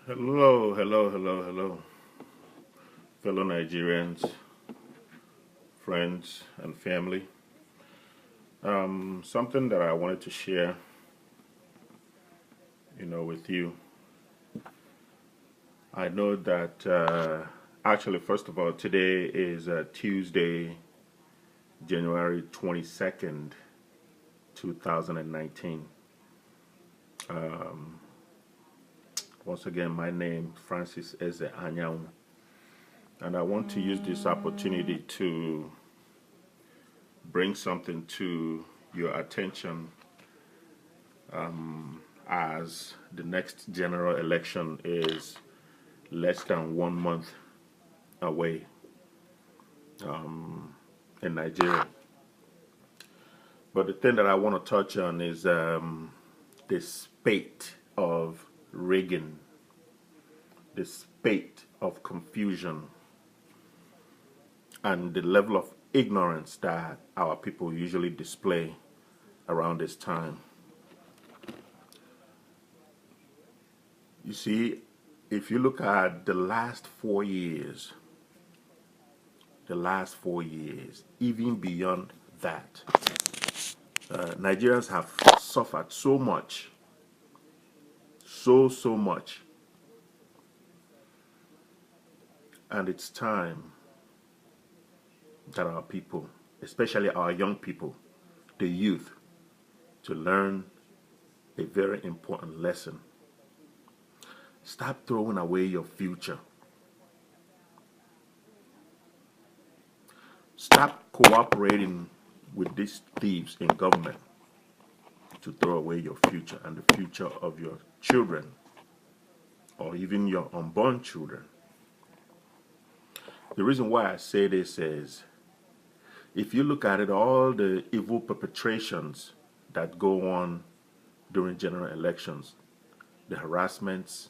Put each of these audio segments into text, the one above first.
Hello, hello, hello, hello, fellow Nigerians, friends, and family. Something that I wanted to share, with you. I know that actually, first of all, today is Tuesday, January 22nd, 2019. Once again, my name Francis Eze Anyang, and I want to use this opportunity to bring something to your attention as the next general election is less than 1 month away in Nigeria. But the thing that I want to touch on is the spate of rigging, the spate of confusion, and the level of ignorance that our people usually display around this time. You see, if you look at the last 4 years, even beyond that, Nigerians have suffered so much, so much, and it's time that our people, especially our young people, the youth, to learn a very important lesson. Stop throwing away your future. Stop cooperating with these thieves in government to throw away your future and the future of your children or even your unborn children. The reason why I say this is if you look at it, all the evil perpetrations that go on during general elections, the harassments,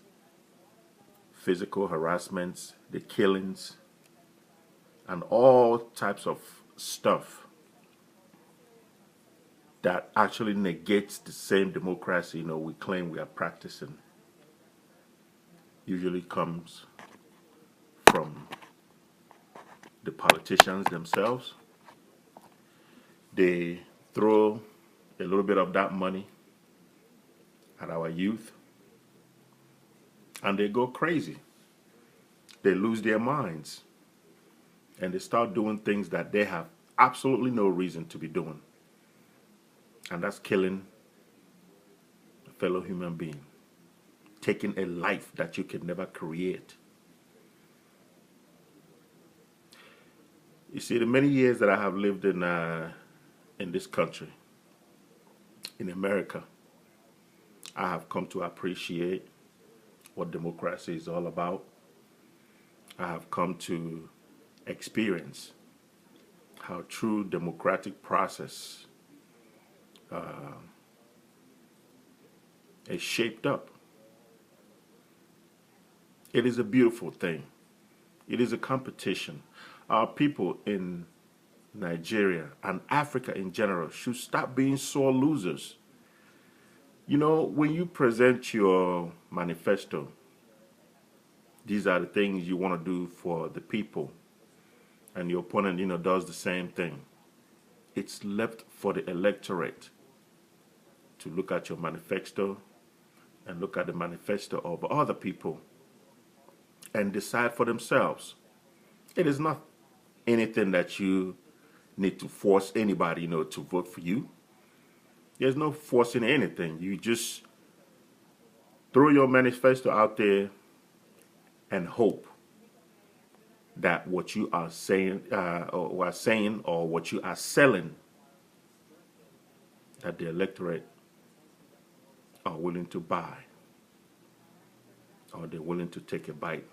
physical harassments, the killings, and all types of stuff that actually negates the same democracy we claim we are practicing usually comes from the politicians themselves. They throw a little bit of that money at our youth and they go crazy. They lose their minds and they start doing things that they have absolutely no reason to be doing. And that's killing a fellow human being, taking a life that you can never create. You see, the many years that I have lived in this country, in America, I have come to appreciate what democracy is all about. I have come to experience how true democratic process is shaped up. It is a beautiful thing. It is a competition. Our people in Nigeria and Africa in general should stop being sore losers. When you present your manifesto, these are the things you want to do for the people, and your opponent, does the same thing. It's left for the electorate to look at your manifesto and look at the manifesto of other people and decide for themselves. It is not anything that you need to force anybody, to vote for you. There's no forcing anything. You just throw your manifesto out there and hope that what you are saying, or what you are selling, that the electorate are willing to buy, or they're willing to take a bite.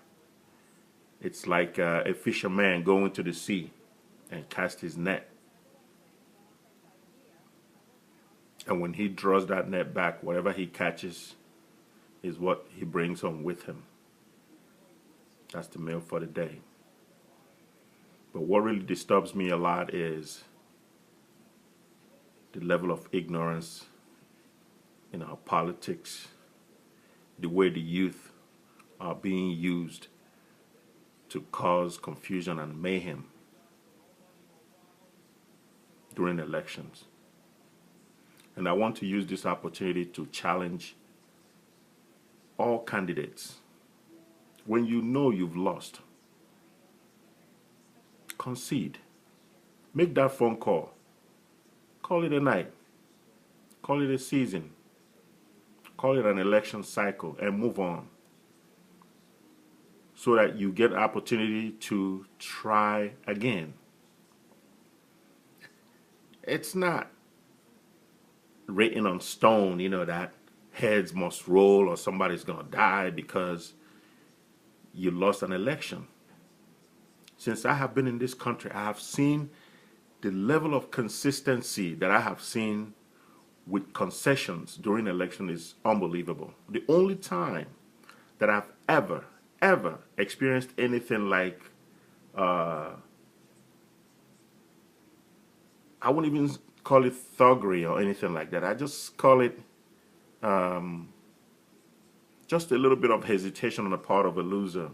It's like a fisherman going to the sea and cast his net. And when he draws that net back, whatever he catches is what he brings home with him. That's the meal for the day. But what really disturbs me a lot is the level of ignorance in our politics, the way the youth are being used to cause confusion and mayhem during elections. And I want to use this opportunity to challenge all candidates. When you know you've lost, concede. Make that phone call. Call it a night. Call it a season. Call it an election cycle and move on, so that you get an opportunity to try again. It's not written on stone, that heads must roll or somebody's going to die because you lost an election. Since I have been in this country, I have seen the level of consistency that I have seen with concessions during election is unbelievable. The only time that I've ever experienced anything like, I wouldn't even call it thuggery or anything like that. I just call it just a little bit of hesitation on the part of a loser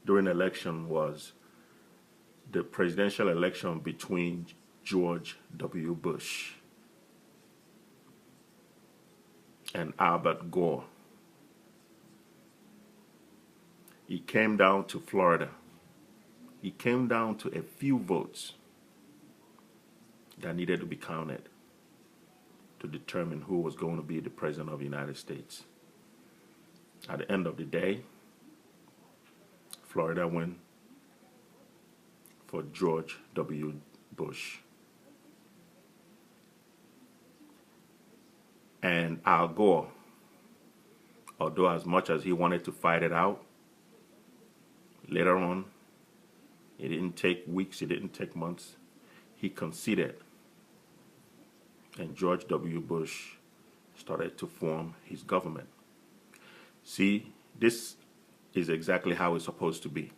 during the election was the presidential election between George W. Bush and Albert Gore. It came down to Florida. It came down to a few votes that needed to be counted to determine who was going to be the president of the United States. At the end of the day, Florida went for George W. Bush. And Al Gore, although as much as he wanted to fight it out, later on, it didn't take weeks, it didn't take months, he conceded. And George W. Bush started to form his government. See, this is exactly how it's supposed to be.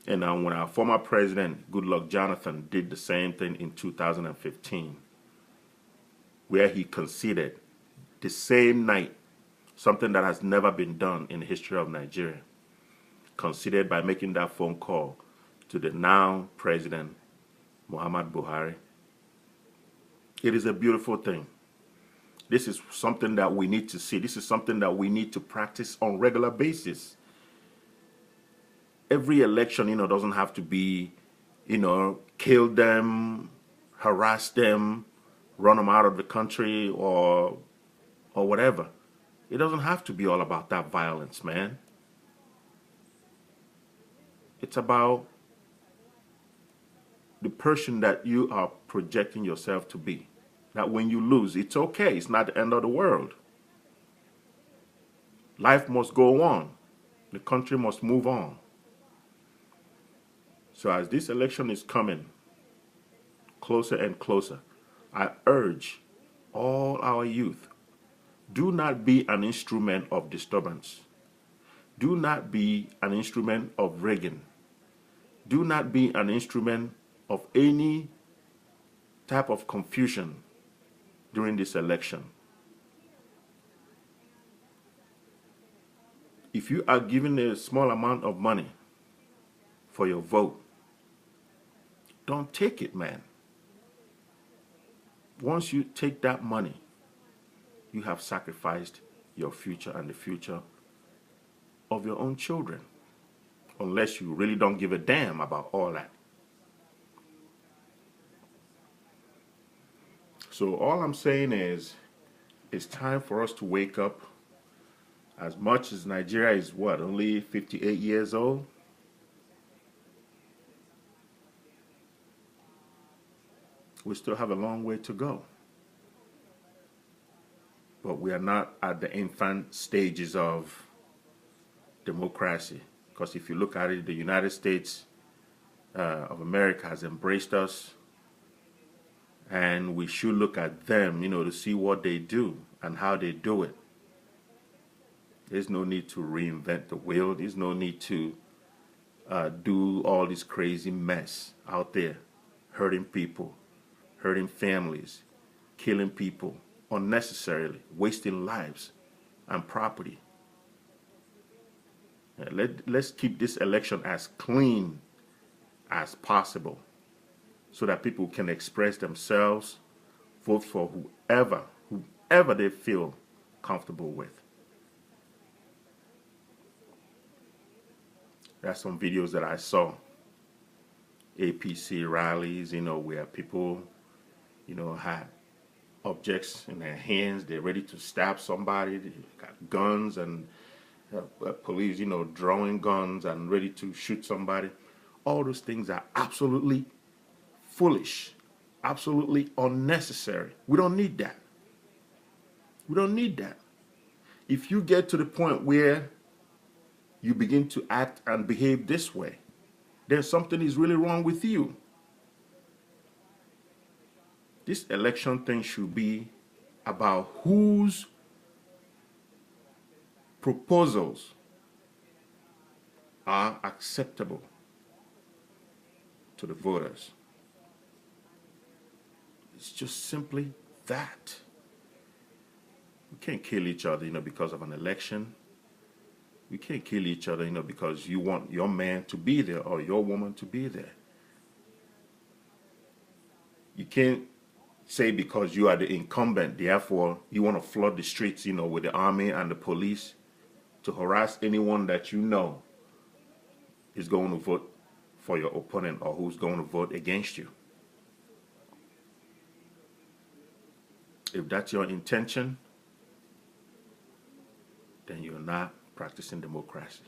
And now when our former president, Goodluck Jonathan, did the same thing in 2015, where he conceded the same night, something that has never been done in the history of Nigeria, conceded by making that phone call to the now president, Muhammad Buhari. It is a beautiful thing. This is something that we need to see. This is something that we need to practice on a regular basis. Every election, doesn't have to be, kill them, harass them, run them out of the country or whatever. It doesn't have to be all about that violence, man. It's about the person that you are projecting yourself to be. That when you lose, it's okay. It's not the end of the world. Life must go on. The country must move on. So as this election is coming closer and closer, I urge all our youth, do not be an instrument of disturbance. Do not be an instrument of rigging. Do not be an instrument of any type of confusion during this election. If you are given a small amount of money for your vote, don't take it, man. Once you take that money, you have sacrificed your future and the future of your own children, unless you really don't give a damn about all that. So all I'm saying is, it's time for us to wake up. As much as Nigeria is only 58 years old? We still have a long way to go. But we are not at the infant stages of democracy. Because if you look at it, the United States of America has embraced us. And we should look at them, to see what they do and how they do it. There's no need to reinvent the wheel. There's no need to do all this crazy mess out there, hurting people, hurting families, killing people unnecessarily, wasting lives and property. Let's keep this election as clean as possible so that people can express themselves, vote for whoever they feel comfortable with. There's some videos that I saw, APC rallies, where people, had objects in their hands. They're ready to stab somebody. They got guns and police, drawing guns and ready to shoot somebody. All those things are absolutely foolish, absolutely unnecessary. We don't need that. We don't need that. If you get to the point where you begin to act and behave this way, then something is really wrong with you. This election thing should be about whose proposals are acceptable to the voters. It's just simply that. We can't kill each other, because of an election. We can't kill each other, because you want your man to be there or your woman to be there. You can't say because you are the incumbent, therefore you want to flood the streets, with the army and the police to harass anyone that is going to vote for your opponent or who's going to vote against you. If that's your intention, then you're not practicing democracy.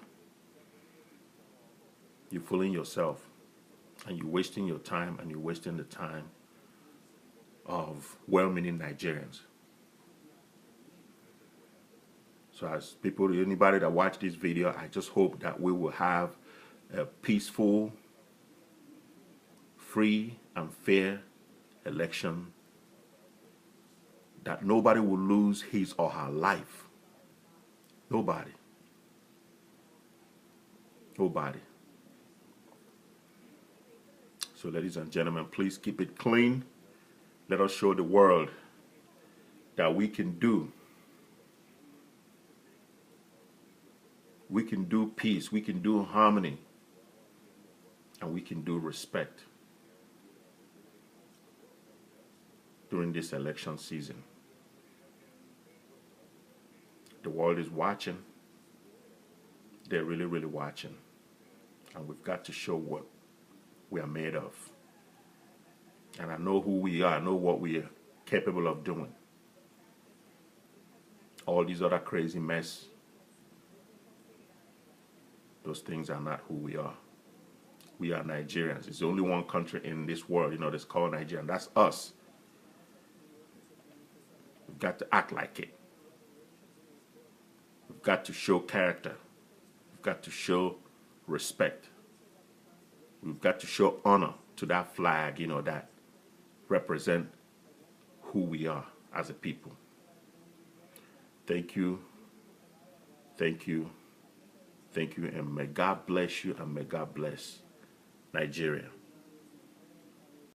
You're fooling yourself, and you're wasting your time, and you're wasting the time of well-meaning Nigerians. So as people, anybody that watch this video, I just hope that we will have a peaceful, free, and fair election, that nobody will lose his or her life. Nobody. Nobody. So ladies and gentlemen, please keep it clean. Let us show the world that we can do peace, we can do harmony, and we can do respect during this election season. The world is watching. They're really, really watching. And we've got to show what we are made of. And I know who we are. I know what we are capable of doing. All these other crazy mess, those things are not who we are. We are Nigerians. It's only one country in this world, that's called Nigeria, and that's us. We've got to act like it. We've got to show character. We've got to show respect. We've got to show honor to that flag, that represent who we are as a people. Thank you. Thank you. Thank you. And may God bless you, and may God bless Nigeria.